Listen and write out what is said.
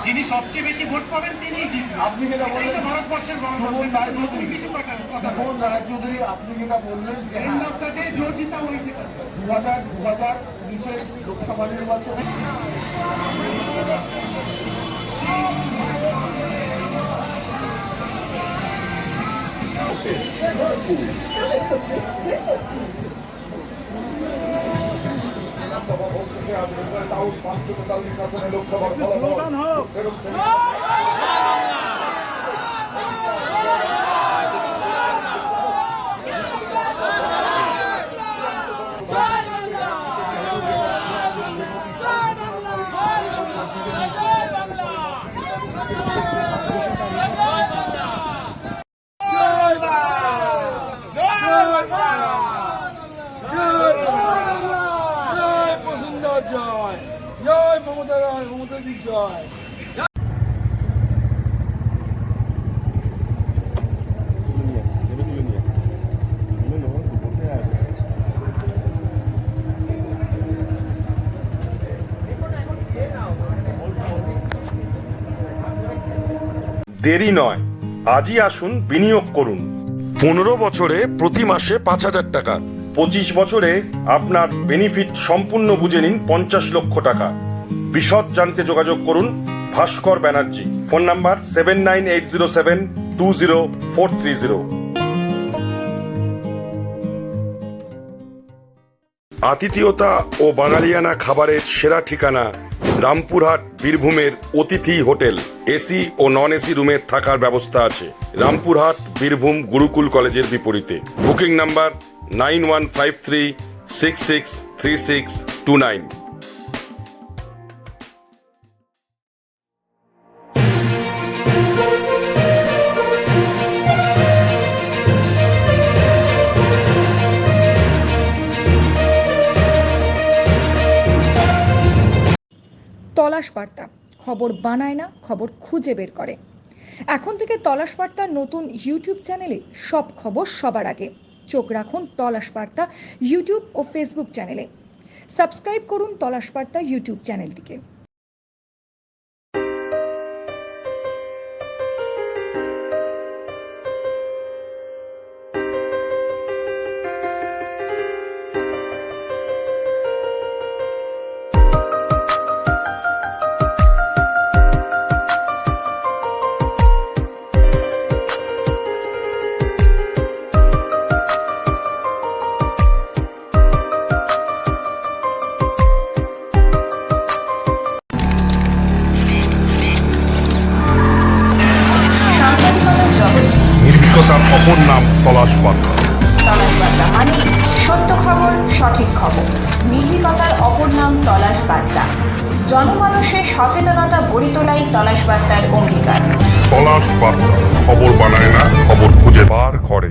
যিনি সবচেয়ে বেশি ভোট পাবেন তিনিই জিতবেন। আপনি যেটা বললেন ভারতবর্ষের রায়চৌধুরী, আপনি যেটা বললেন যে জো জিতা ওই সেটা 2019-এর লোকসভা নির্বাচনে স্লোগান হোক। জয় জয় মমতা রায়, মমতা দি জয়। দেরি নয়, আজই আসুন, বিনিয়োগ করুন। 15 বছরে প্রতি মাসে 5,000 টাকা, 25 বছরে আপনার বেনিফিট সম্পূর্ণ বুঝে নিন 50 লক্ষ টাকা। বিশদ জানতে যোগাযোগ করুন ভাস্কর ব্যানার্জি। Phone number 7980720430। আতিথেয়তা ও বাঙালিয়ানা খাবারের সেরা ঠিকানা রামপুরহাট বীরভূমের অতিথি হোটেল। এসি ও নন এসি রুমের থাকার ব্যবস্থা আছে। রামপুরহাট বীরভূম গুরুকুল কলেজের বিপরীতে। Booking number 9153663629। তলাশ বার্তা, খবর বানায় না, খবর খুঁজে বের করে। এখন থেকে তলাশ বার্তার নতুন ইউটিউব চ্যানেলে সব খবর সবার আগে। চোখ রাখুন তলাশ বার্তা ইউটিউব ও ফেসবুক চ্যানেলে। সাবস্ক্রাইব করুন তলাশ বার্তা ইউটিউব চ্যানেলটিকে। নির্ভীকতার অপর নাম তলাশ বার্তা। তলাশ বার্তা মানে সত্য খবর, সঠিক খবর। নির্ভীকতার অপর নাম তলাশ বার্তা। জনমানুষের সচেতনতা গড়ে তোলাই তলাশ বার্তার অঙ্গীকার। তলাশ বার্তা, খবর বানায় না, খবর খুঁজে বার করে।